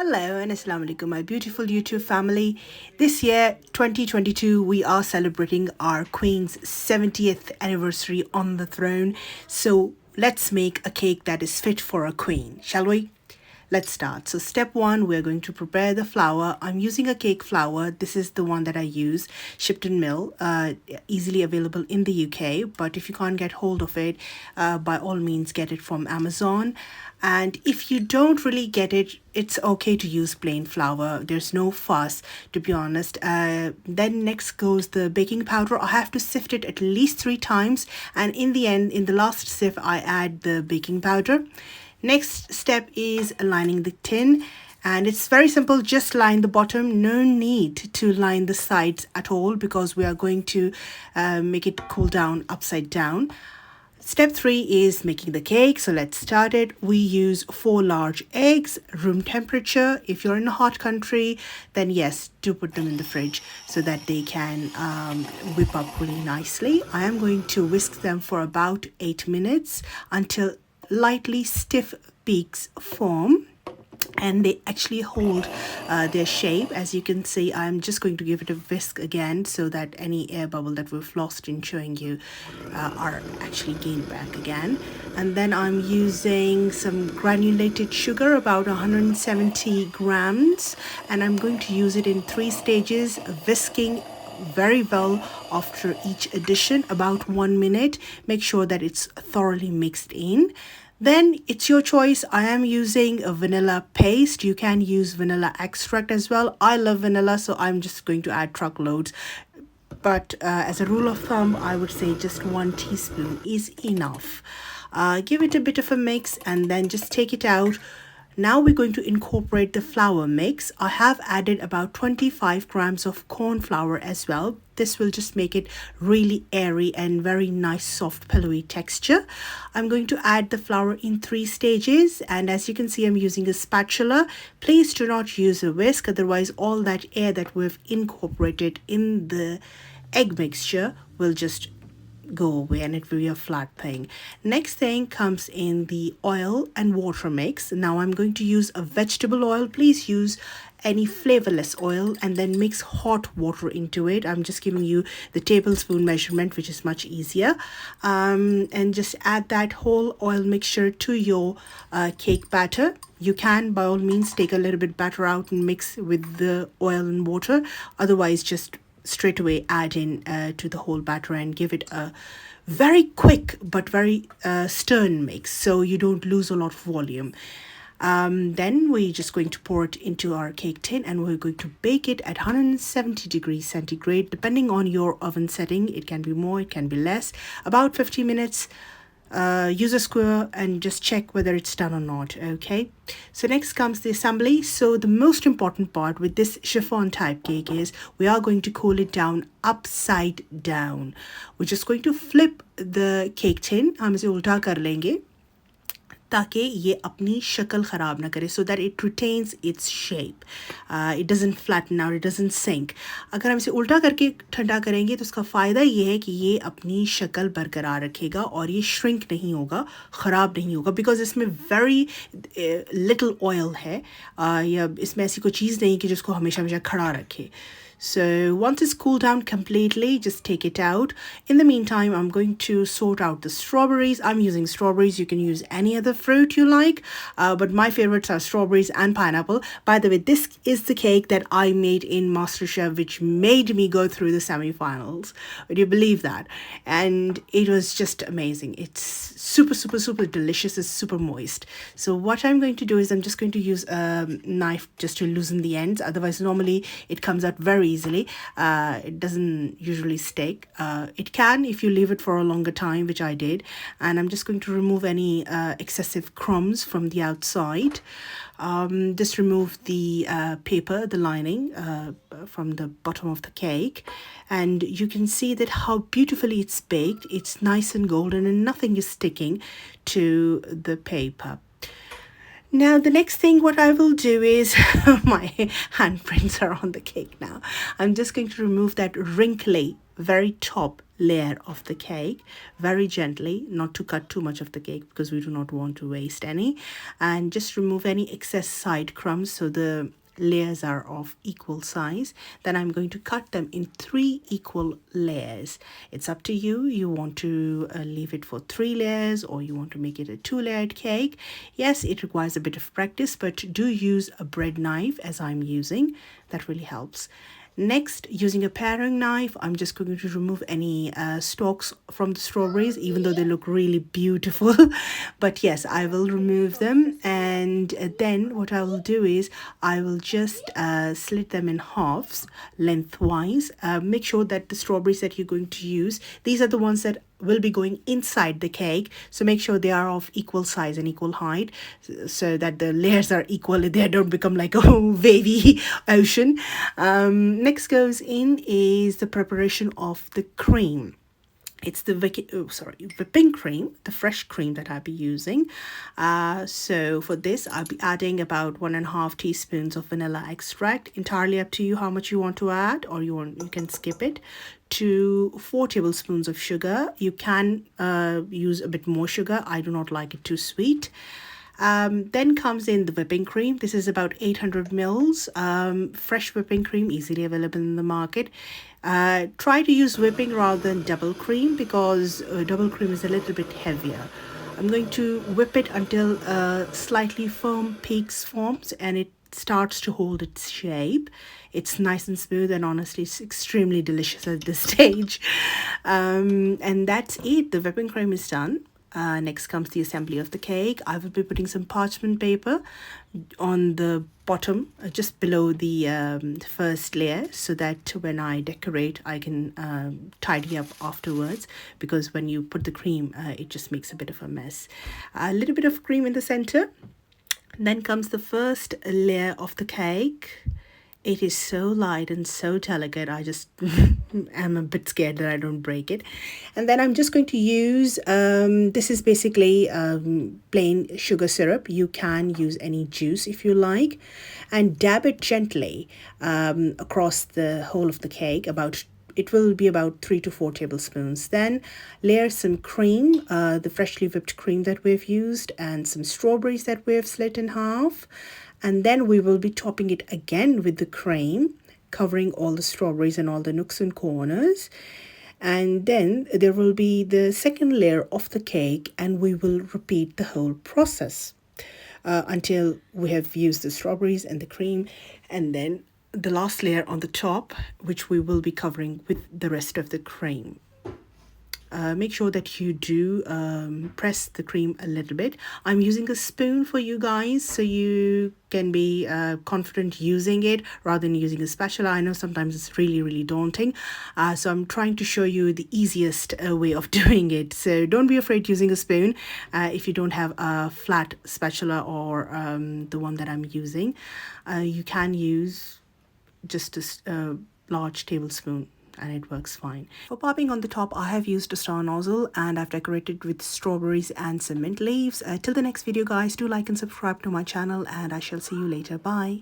Hello and Assalamu alaikum, my beautiful YouTube family. This year, 2022, we are celebrating our Queen's 70th anniversary on the throne. So let's make a cake that is fit for a queen, shall we? Let's start. So step one, we're going to prepare the flour. I'm using a cake flour. This is the one that I use, Shipton Mill, easily available in the UK. But if you can't get hold of it, by all means, get it from Amazon. And if you don't really get it, it's okay to use plain flour. There's no fuss, to be honest. Then next goes the baking powder. I have to sift it at least 3 times. And in the end, in the last sift, I add the baking powder. Next step is lining the tin, and it's very simple. Just line the bottom. No need to line the sides at all because we are going to make it cool down upside down. Step 3 is making the cake. So let's start it. We use 4 large eggs, room temperature. If you're in a hot country, then yes, do put them in the fridge so that they can whip up really nicely. I am going to whisk them for about 8 minutes until lightly stiff peaks form and they actually hold their shape. As you can see, I'm just going to give it a whisk again so that any air bubble that we've lost in showing you are actually gained back again. And then I'm using some granulated sugar, about 170 grams, and I'm going to use it in 3 stages, whisking very well after each addition, about 1 minute. Make sure that it's thoroughly mixed in. Then it's your choice. I am using a vanilla paste. You can use vanilla extract as well. I love vanilla, so I'm just going to add truckloads. But as a rule of thumb, I would say just 1 teaspoon is enough. Give it a bit of a mix and then just take it out. Now we're going to incorporate the flour mix. I have added about 25 grams of corn flour as well. This will just make it really airy and very nice, soft, pillowy texture. I'm going to add the flour in 3 stages. And as you can see, I'm using a spatula. Please do not use a whisk. Otherwise, all that air that we've incorporated in the egg mixture will just go away and it will be a flat thing. Next thing comes in the oil and water mix. Now I'm going to use a vegetable oil. Please use any flavorless oil and then mix hot water into it. I'm just giving you the tablespoon measurement, which is much easier. And just add that whole oil mixture to your cake batter. You can by all means take a little bit batter out and mix with the oil and water. Otherwise, just straight away add in to the whole batter and give it a very quick but very stern mix so you don't lose a lot of volume. Then we're just going to pour it into our cake tin and we're going to bake it at 170 degrees centigrade. Depending on your oven setting, it can be more, it can be less. About 50 minutes. Use a square and just check whether it's done or not. Okay, so next comes the assembly. So the most important part with this chiffon type cake is we are going to cool it down upside down. We're just going to flip the cake tin. हम इसे उल्टा कर लेंगे ताकि ये अपनी शक्ल ख़राब ना करे, so that it retains its shape. It doesn't flatten out, it doesn't sink. अगर हम इसे उल्टा करके ठंडा करेंगे तो उसका फ़ायदा ये है कि ये अपनी शक्ल बरकरार रखेगा और ये shrink नहीं होगा, ख़राब नहीं होगा, because इसमें very little oil है, या इसमें ऐसी कोई चीज़ नहीं कि जिसको हमेशा हमेशा खड़ा रखे. So once it's cooled down completely, just take it out. In the meantime, I'm going to sort out the strawberries. I'm using strawberries. You can use any other fruit you like, but my favorites are strawberries and pineapple. By the way, this is the cake that I made in MasterChef, which made me go through the semi-finals. Would you believe that? And it was just amazing. It's super, super, super delicious. It's super moist. So what I'm going to do is I'm just going to use a knife just to loosen the ends. Otherwise, normally it comes out very easily. It doesn't usually stick. It can if you leave it for a longer time, which I did. And I'm just going to remove any excessive crumbs from the outside. Just remove the paper, the lining from the bottom of the cake. And you can see that how beautifully it's baked. It's nice and golden and nothing is sticking to the paper. Now, the next thing what I will do is, my handprints are on the cake now. I'm just going to remove that wrinkly very top layer of the cake very gently, not to cut too much of the cake because we do not want to waste any, and just remove any excess side crumbs so the layers are of equal size. Then I'm going to cut them in 3 equal layers. It's up to you. You want to leave it for 3 layers, or you want to make it a 2-layered cake. Yes, it requires a bit of practice, but do use a bread knife as I'm using. That really helps. Next, using a paring knife, I'm just going to remove any stalks from the strawberries, even though they look really beautiful. But yes, I will remove them. And then what I will do is I will just slit them in halves lengthwise. Make sure that the strawberries that you're going to use, these are the ones that will be going inside the cake, so make sure they are of equal size and equal height so that the layers are equal, they don't become like a wavy ocean. Next goes in is the preparation of the cream. It's the whipping cream, the fresh cream that I'll be using. So for this, I'll be adding about 1.5 teaspoons of vanilla extract. Entirely up to you how much you want to add, or you can skip it. To 4 tablespoons of sugar. You can use a bit more sugar. I do not like it too sweet. Then comes in the whipping cream. This is about 800 mils. Fresh whipping cream, easily available in the market. Try to use whipping rather than double cream, because double cream is a little bit heavier. I'm going to whip it until slightly firm peaks forms and it starts to hold its shape. It's nice and smooth, and honestly it's extremely delicious at this stage. And that's it. The whipping cream is done. Next comes the assembly of the cake. I will be putting some parchment paper on the bottom, just below the first layer, so that when I decorate I can tidy up afterwards, because when you put the cream it just makes a bit of a mess. A little bit of cream in the center. Then comes the first layer of the cake. It is so light and so delicate. I just am a bit scared that I don't break it. And then I'm just going to use, this is basically plain sugar syrup. You can use any juice if you like. And dab it gently across the whole of the cake. It will be about 3 to 4 tablespoons. Then layer some cream, the freshly whipped cream that we've used, and some strawberries that we've slit in half. And then we will be topping it again with the cream, covering all the strawberries and all the nooks and corners. And then there will be the second layer of the cake, and we will repeat the whole process until we have used the strawberries and the cream, and then the last layer on the top, which we will be covering with the rest of the cream. Make sure that you do press the cream a little bit. I'm using a spoon for you guys, so you can be confident using it rather than using a spatula. I know sometimes it's really daunting, so I'm trying to show you the easiest way of doing it. So don't be afraid using a spoon if you don't have a flat spatula or the one that I'm using. You can use just a large tablespoon and it works fine. For popping on the top, I have used a star nozzle and I've decorated with strawberries and some mint leaves. Till the next video guys, do like and subscribe to my channel, and I shall see you later. Bye.